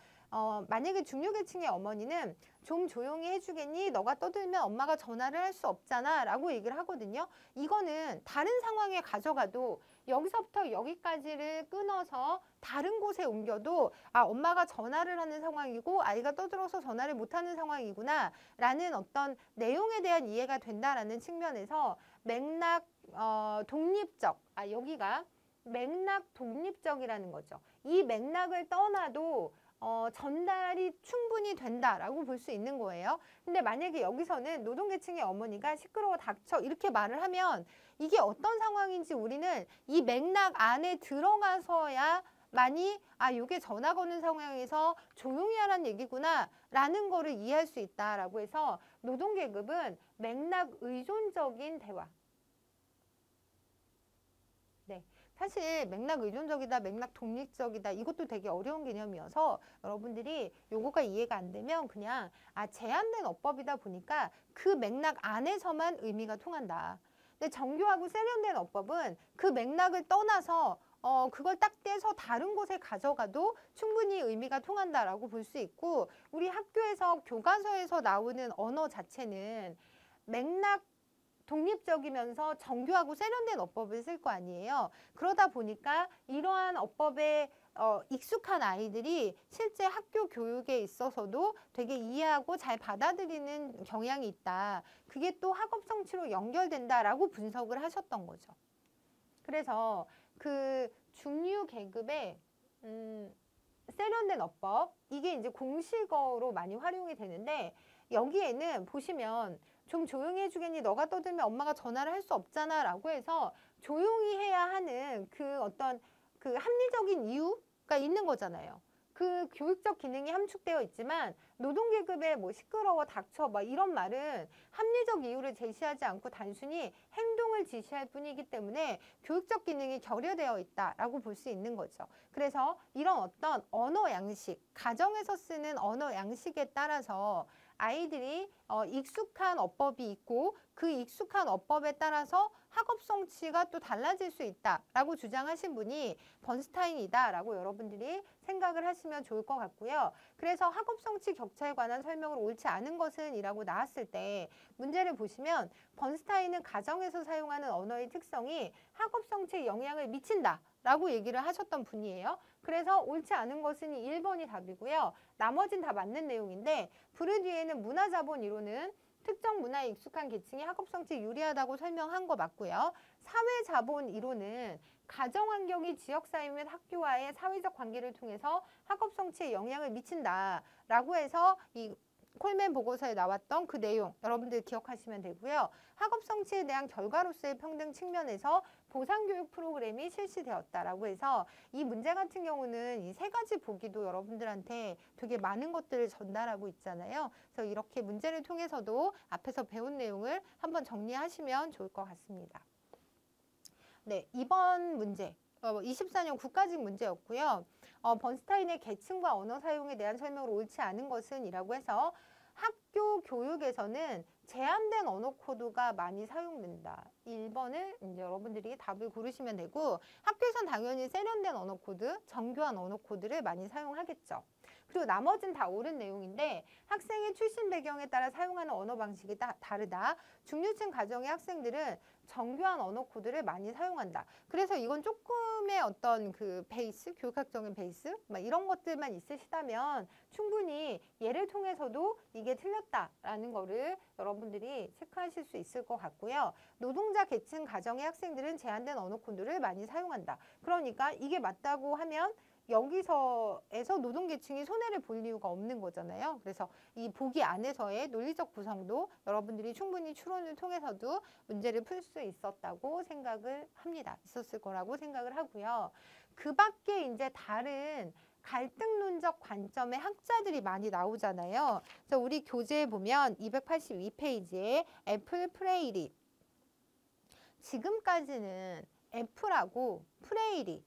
만약에 중류계층의 어머니는 좀 조용히 해주겠니? 너가 떠들면 엄마가 전화를 할 수 없잖아 라고 얘기를 하거든요. 이거는 다른 상황에 가져가도 여기서부터 여기까지를 끊어서 다른 곳에 옮겨도 엄마가 전화를 하는 상황이고 아이가 떠들어서 전화를 못하는 상황이구나 라는 어떤 내용에 대한 이해가 된다라는 측면에서 맥락 독립적, 여기가 맥락 독립적이라는 거죠. 이 맥락을 떠나도 전달이 충분히 된다라고 볼 수 있는 거예요. 근데 만약에 여기서는 노동계층의 어머니가 시끄러워 닥쳐 이렇게 말을 하면 이게 어떤 상황인지 우리는 이 맥락 안에 들어가서야 많이 이게 전화 거는 상황에서 조용히 하라는 얘기구나 라는 거를 이해할 수 있다라고 해서 노동계급은 맥락 의존적인 대화. 네. 사실 맥락 의존적이다, 맥락 독립적이다 이것도 되게 어려운 개념이어서 여러분들이 요거가 이해가 안 되면 그냥 제한된 어법이다 보니까 그 맥락 안에서만 의미가 통한다. 근데 정교하고 세련된 어법은 그 맥락을 떠나서 그걸 딱 떼서 다른 곳에 가져가도 충분히 의미가 통한다라고 볼 수 있고, 우리 학교에서 교과서에서 나오는 언어 자체는 맥락 독립적이면서 정교하고 세련된 어법을 쓸 거 아니에요. 그러다 보니까 이러한 어법에 익숙한 아이들이 실제 학교 교육에 있어서도 되게 이해하고 잘 받아들이는 경향이 있다. 그게 또 학업 성취로 연결된다라고 분석을 하셨던 거죠. 그래서 그 중류 계급의 세련된 어법, 이게 이제 공식어로 많이 활용이 되는데, 여기에는 보시면 좀 조용히 해주겠니? 너가 떠들면 엄마가 전화를 할 수 없잖아 라고 해서 조용히 해야 하는 그 어떤 그 합리적인 이유가 있는 거잖아요. 그 교육적 기능이 함축되어 있지만 노동계급의 뭐 시끄러워 닥쳐 막 이런 말은 합리적 이유를 제시하지 않고 단순히 행동을 지시할 뿐이기 때문에 교육적 기능이 결여되어 있다라고 볼 수 있는 거죠. 그래서 이런 어떤 언어 양식, 가정에서 쓰는 언어 양식에 따라서 아이들이 익숙한 어법이 있고 그 익숙한 어법에 따라서 학업 성취가 또 달라질 수 있다라고 주장하신 분이 번스타인이다라고 여러분들이 생각을 하시면 좋을 것 같고요. 그래서 학업 성취 격차에 관한 설명을 옳지 않은 것은 이라고 나왔을 때 문제를 보시면 번스타인은 가정에서 사용하는 언어의 특성이 학업 성취에 영향을 미친다 라고 얘기를 하셨던 분이에요. 그래서 옳지 않은 것은 1번이 답이고요. 나머진 다 맞는 내용인데, 부르디에는 문화자본 이론은 특정 문화에 익숙한 계층이 학업 성취에 유리하다고 설명한 거 맞고요. 사회자본 이론은 가정환경이 지역사회 및 학교와의 사회적 관계를 통해서 학업 성취에 영향을 미친다라고 해서 이 콜맨 보고서에 나왔던 그 내용 여러분들 기억하시면 되고요. 학업 성취에 대한 결과로서의 평등 측면에서 보상교육 프로그램이 실시되었다라고 해서 이 문제 같은 경우는 이 세 가지 보기도 여러분들한테 되게 많은 것들을 전달하고 있잖아요. 그래서 이렇게 문제를 통해서도 앞에서 배운 내용을 한번 정리하시면 좋을 것 같습니다. 네, 이번 문제 24년 국가직 문제였고요. 번스타인의 계층과 언어 사용에 대한 설명을 옳지 않은 것은 이라고 해서 학교 교육에서는 제한된 언어 코드가 많이 사용된다. 1번을 이제 여러분들이 답을 고르시면 되고, 학교에선 당연히 세련된 언어 코드, 정교한 언어 코드를 많이 사용하겠죠. 그리고 나머지는 다 옳은 내용인데, 학생의 출신 배경에 따라 사용하는 언어 방식이 다르다. 중류층 가정의 학생들은 정교한 언어 코드를 많이 사용한다. 그래서 이건 조금의 어떤 그 베이스, 교육학적인 베이스 막 이런 것들만 있으시다면 충분히 예를 통해서도 이게 틀렸다라는 거를 여러분들이 체크하실 수 있을 것 같고요. 노동자 계층 가정의 학생들은 제한된 언어 코드를 많이 사용한다. 그러니까 이게 맞다고 하면 여기서에서 노동계층이 손해를 볼 이유가 없는 거잖아요. 그래서 이 보기 안에서의 논리적 구성도 여러분들이 충분히 추론을 통해서도 문제를 풀 수 있었다고 생각을 합니다. 있었을 거라고 생각을 하고요. 그 밖에 이제 다른 갈등론적 관점의 학자들이 많이 나오잖아요. 그래서 우리 교재에 보면 282페이지에 애플 프레이리, 지금까지는 애플하고 프레이리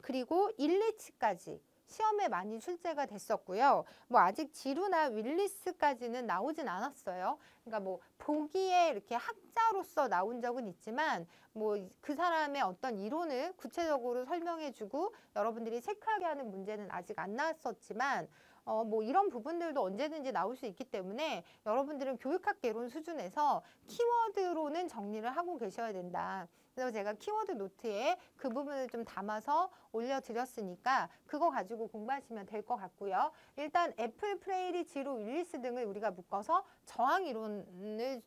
그리고 일리치까지 시험에 많이 출제가 됐었고요. 뭐 아직 지루나 윌리스까지는 나오진 않았어요. 그러니까 뭐 보기에 이렇게 학자로서 나온 적은 있지만 뭐 그 사람의 어떤 이론을 구체적으로 설명해주고 여러분들이 체크하게 하는 문제는 아직 안 나왔었지만 뭐 이런 부분들도 언제든지 나올 수 있기 때문에 여러분들은 교육학 개론 수준에서 키워드로는 정리를 하고 계셔야 된다. 그래서 제가 키워드 노트에 그 부분을 좀 담아서 올려드렸으니까 그거 가지고 공부하시면 될 것 같고요. 일단 애플, 프레이리, 지루, 윌리스 등을 우리가 묶어서 저항이론의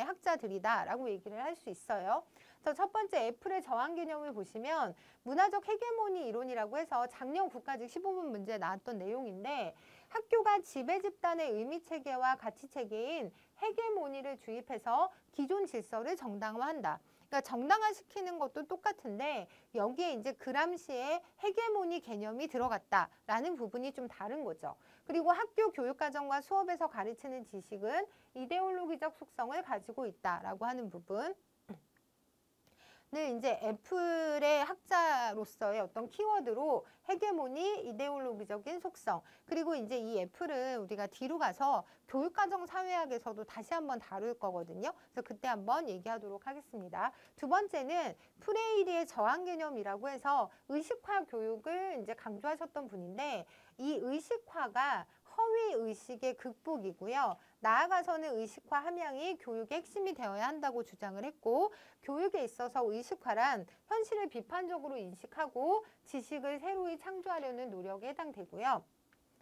학자들이다라고 얘기를 할 수 있어요. 그래서 첫 번째 애플의 저항 개념을 보시면 문화적 헤게모니 이론이라고 해서 작년 국가직 15분 문제에 나왔던 내용인데, 학교가 지배 집단의 의미 체계와 가치 체계인 헤게모니를 주입해서 기존 질서를 정당화한다. 그러니까 정당화시키는 것도 똑같은데 여기에 이제 그람시의 헤게모니 개념이 들어갔다라는 부분이 좀 다른 거죠. 그리고 학교 교육과정과 수업에서 가르치는 지식은 이데올로기적 속성을 가지고 있다라고 하는 부분. 이제 애플의 학자로서의 어떤 키워드로 헤게모니, 이데올로기적인 속성, 그리고 이제 이 애플은 우리가 뒤로 가서 교육과정 사회학에서도 다시 한번 다룰 거거든요. 그래서 그때 한번 얘기하도록 하겠습니다. 두 번째는 프레이리의 저항 개념이라고 해서 의식화 교육을 이제 강조하셨던 분인데, 이 의식화가 허위 의식의 극복이고요. 나아가서는 의식화 함양이 교육의 핵심이 되어야 한다고 주장을 했고, 교육에 있어서 의식화란 현실을 비판적으로 인식하고 지식을 새로이 창조하려는 노력에 해당되고요.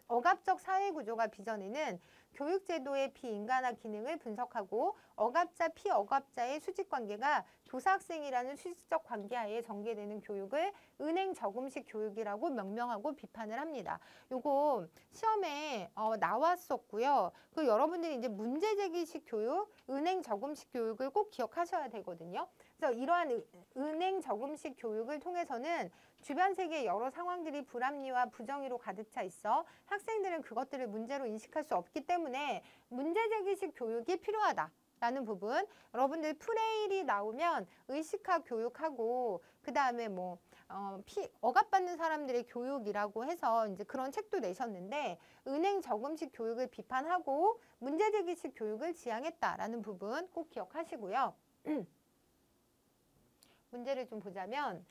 억압적 사회구조가 빚어내는 교육제도의 비인간화 기능을 분석하고 억압자, 피억압자의 수직관계가 교사학생이라는 수직적 관계하에 전개되는 교육을 은행 저금식 교육이라고 명명하고 비판을 합니다. 요거 시험에 나왔었고요. 그 여러분들이 이제 문제제기식 교육, 은행 저금식 교육을 꼭 기억하셔야 되거든요. 그래서 이러한 은행 저금식 교육을 통해서는 주변 세계의 여러 상황들이 불합리와 부정의로 가득 차 있어 학생들은 그것들을 문제로 인식할 수 없기 때문에 문제제기식 교육이 필요하다라는 부분. 여러분들 프레일이 나오면 의식화 교육하고 그 다음에 뭐 억압받는 사람들의 교육이라고 해서 이제 그런 책도 내셨는데, 은행 저금식 교육을 비판하고 문제제기식 교육을 지향했다라는 부분 꼭 기억하시고요. 문제를 좀 보자면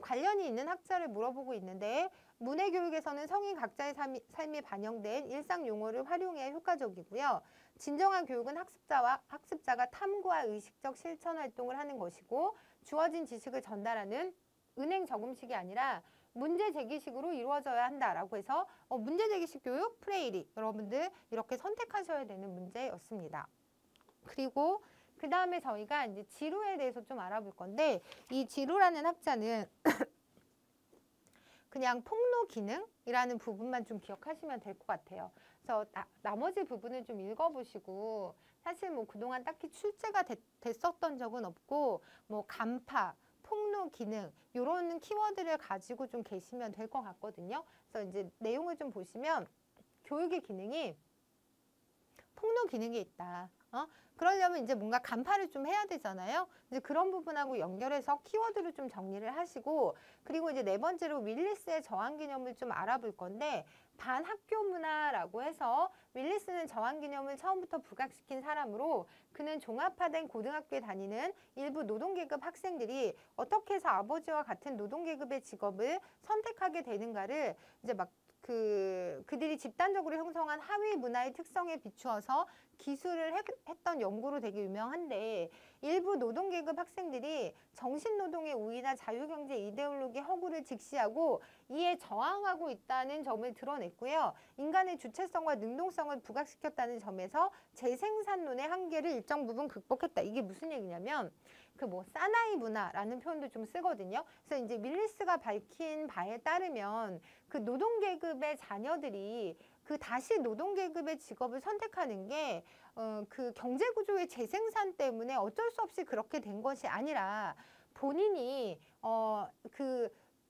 관련이 있는 학자를 물어보고 있는데, 문해교육에서는 성인 각자의 삶이 반영된 일상 용어를 활용해야 효과적이고요. 진정한 교육은 학습자가 탐구와 의식적 실천 활동을 하는 것이고, 주어진 지식을 전달하는 은행 저금식이 아니라 문제 제기식으로 이루어져야 한다라고 해서 문제 제기식 교육 프레이리, 여러분들 이렇게 선택하셔야 되는 문제였습니다. 그리고 그 다음에 저희가 이제 지루에 대해서 좀 알아볼 건데, 이 지루라는 학자는 그냥 폭로 기능이라는 부분만 좀 기억하시면 될 것 같아요. 그래서 나머지 부분을 좀 읽어보시고, 사실 뭐 그동안 딱히 출제가 됐었던 적은 없고, 뭐 간파, 폭로 기능 이런 키워드를 가지고 좀 계시면 될 것 같거든요. 그래서 이제 내용을 좀 보시면 교육의 기능이 폭로 기능이 있다. 그러려면 이제 뭔가 간파를 좀 해야 되잖아요. 이제 그런 부분하고 연결해서 키워드를 좀 정리를 하시고, 그리고 이제 네 번째로 윌리스의 저항 개념을 좀 알아볼 건데, 반학교 문화라고 해서 윌리스는 저항 개념을 처음부터 부각시킨 사람으로, 그는 종합화된 고등학교에 다니는 일부 노동계급 학생들이 어떻게 해서 아버지와 같은 노동계급의 직업을 선택하게 되는가를 이제 막 그들이 집단적으로 형성한 하위 문화의 특성에 비추어서 기술을 했던 연구로 되게 유명한데, 일부 노동계급 학생들이 정신노동의 우위나 자유경제 이데올로기 허구를 직시하고 이에 저항하고 있다는 점을 드러냈고요. 인간의 주체성과 능동성을 부각시켰다는 점에서 재생산론의 한계를 일정 부분 극복했다. 이게 무슨 얘기냐면, 사나이 문화라는 표현도 좀 쓰거든요. 그래서 이제 밀리스가 밝힌 바에 따르면 그 노동계급의 자녀들이 다시 노동계급의 직업을 선택하는 게 그 경제구조의 재생산 때문에 어쩔 수 없이 그렇게 된 것이 아니라, 본인이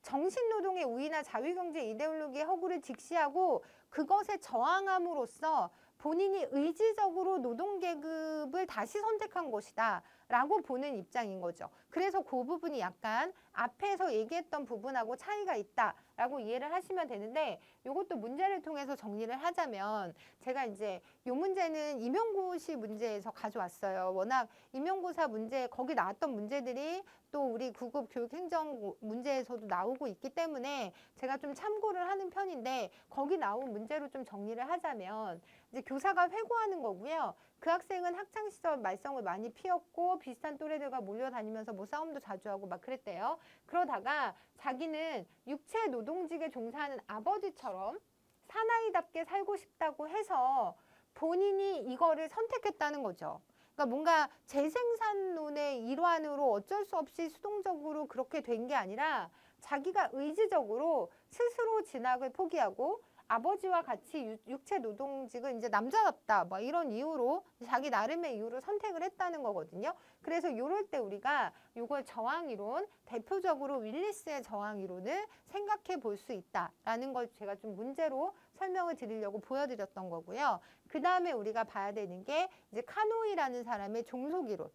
정신노동의 우위나 자유경제 이데올로기의 허구를 직시하고 그것에 저항함으로써 본인이 의지적으로 노동계급을 다시 선택한 것이다 라고 보는 입장인 거죠. 그래서 그 부분이 약간 앞에서 얘기했던 부분하고 차이가 있다 라고 이해를 하시면 되는데, 이것도 문제를 통해서 정리를 하자면, 제가 이제 이 문제는 임용고시 문제에서 가져왔어요. 워낙 임용고사 문제, 거기 나왔던 문제들이 또 우리 9급 교육행정 문제에서도 나오고 있기 때문에 제가 좀 참고를 하는 편인데, 거기 나온 문제로 좀 정리를 하자면, 이제 교사가 회고하는 거고요. 그 학생은 학창시절 말썽을 많이 피웠고 비슷한 또래들과 몰려다니면서 뭐 싸움도 자주 하고 막 그랬대요. 그러다가 자기는 육체 노동직에 종사하는 아버지처럼 사나이답게 살고 싶다고 해서 본인이 이거를 선택했다는 거죠. 그러니까 뭔가 재생산론의 일환으로 어쩔 수 없이 수동적으로 그렇게 된 게 아니라, 자기가 의지적으로 스스로 진학을 포기하고 아버지와 같이 육체 노동직은 이제 남자답다 뭐 이런 이유로, 자기 나름의 이유로 선택을 했다는 거거든요. 그래서 이럴 때 우리가 이걸 저항이론, 대표적으로 윌리스의 저항이론을 생각해 볼 수 있다라는 걸 제가 좀 문제로 설명을 드리려고 보여드렸던 거고요. 그 다음에 우리가 봐야 되는 게 이제 카노이라는 사람의 종속이론.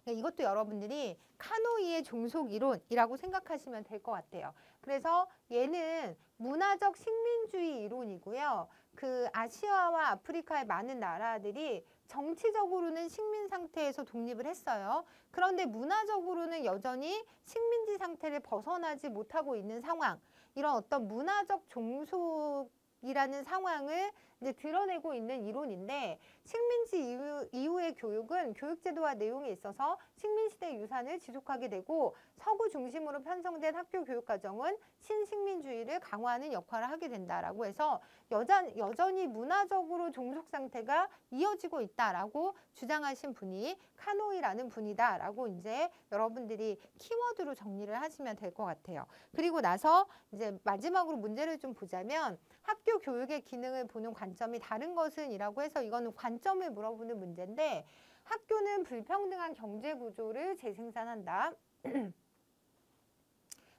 이것도 여러분들이 카노이의 종속 이론이라고 생각하시면 될 것 같아요. 그래서 얘는 문화적 식민주의 이론이고요. 그 아시아와 아프리카의 많은 나라들이 정치적으로는 식민 상태에서 독립을 했어요. 그런데 문화적으로는 여전히 식민지 상태를 벗어나지 못하고 있는 상황. 이런 어떤 문화적 종속이라는 상황을 이제 드러내고 있는 이론인데, 식민지 이후의 교육은 교육제도와 내용에 있어서 식민시대 유산을 지속하게 되고, 서구 중심으로 편성된 학교 교육과정은 신식민주의를 강화하는 역할을 하게 된다라고 해서 여전히 문화적으로 종속 상태가 이어지고 있다라고 주장하신 분이 카노이라는 분이다라고 이제 여러분들이 키워드로 정리를 하시면 될 것 같아요. 그리고 나서 이제 마지막으로 문제를 좀 보자면, 학교 교육의 기능을 보는 관점이 다른 것은 이라고 해서 이거는 관점을 물어보는 문제인데, 학교는 불평등한 경제 구조를 재생산한다.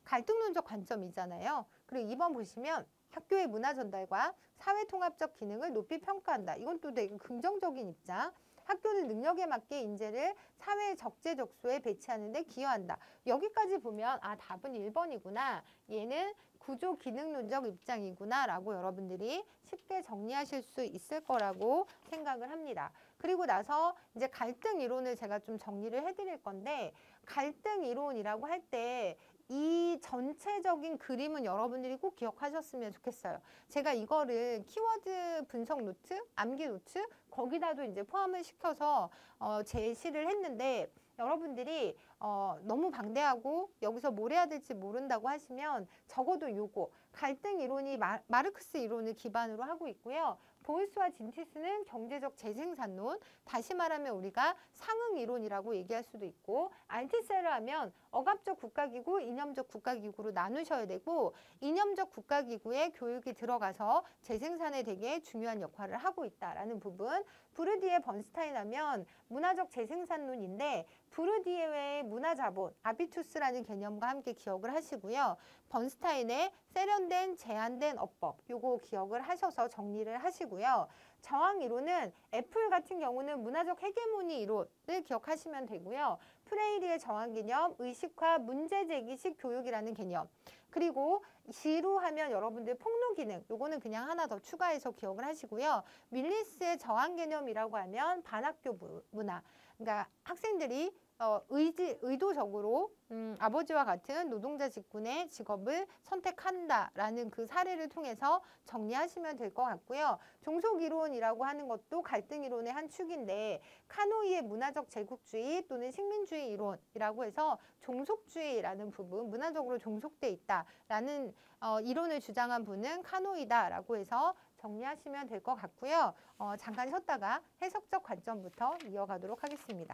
갈등론적 관점이잖아요. 그리고 2번 보시면 학교의 문화 전달과 사회 통합적 기능을 높이 평가한다. 이건 또 되게 긍정적인 입장. 학교는 능력에 맞게 인재를 사회 적재적소에 배치하는 데 기여한다. 여기까지 보면 아, 답은 1번이구나. 얘는 구조 기능론적 입장이구나 라고 여러분들이 쉽게 정리하실 수 있을 거라고 생각을 합니다. 그리고 나서 이제 갈등 이론을 제가 좀 정리를 해드릴 건데, 갈등 이론이라고 할 때 이 전체적인 그림은 여러분들이 꼭 기억하셨으면 좋겠어요. 제가 이거를 키워드 분석 노트, 암기 노트 거기다도 이제 포함을 시켜서 제시를 했는데, 여러분들이 너무 방대하고 여기서 뭘 해야 될지 모른다고 하시면 적어도 요거 갈등 이론이 마르크스 이론을 기반으로 하고 있고요. 보이스와 진티스는 경제적 재생산론, 다시 말하면 우리가 상응 이론이라고 얘기할 수도 있고, 알티세를 하면 억압적 국가기구, 이념적 국가기구로 나누셔야 되고, 이념적 국가기구에 교육이 들어가서 재생산에 되게 중요한 역할을 하고 있다라는 부분. 부르디에 번스타인 하면 문화적 재생산론인데, 부르디에 외의 문화자본, 아비투스라는 개념과 함께 기억을 하시고요. 번스타인의 세련된 제한된 어법, 요거 기억을 하셔서 정리를 하시고요. 저항 이론은 애플 같은 경우는 문화적 헤게모니 이론을 기억하시면 되고요. 프레이리의 저항 개념, 의식화 문제제기식 교육이라는 개념. 그리고 지루하면 여러분들 폭로 기능, 요거는 그냥 하나 더 추가해서 기억을 하시고요. 밀리스의 저항 개념이라고 하면 반학교 문화. 그러니까 학생들이 의도적으로 아버지와 같은 노동자 직군의 직업을 선택한다라는 그 사례를 통해서 정리하시면 될 것 같고요. 종속이론이라고 하는 것도 갈등 이론의 한 축인데, 카노이의 문화적 제국주의 또는 식민주의 이론이라고 해서 종속주의라는 부분, 문화적으로 종속돼 있다라는 이론을 주장한 분은 카노이다라고 해서 정리하시면 될 것 같고요. 잠깐 쉬었다가 해석적 관점부터 이어가도록 하겠습니다.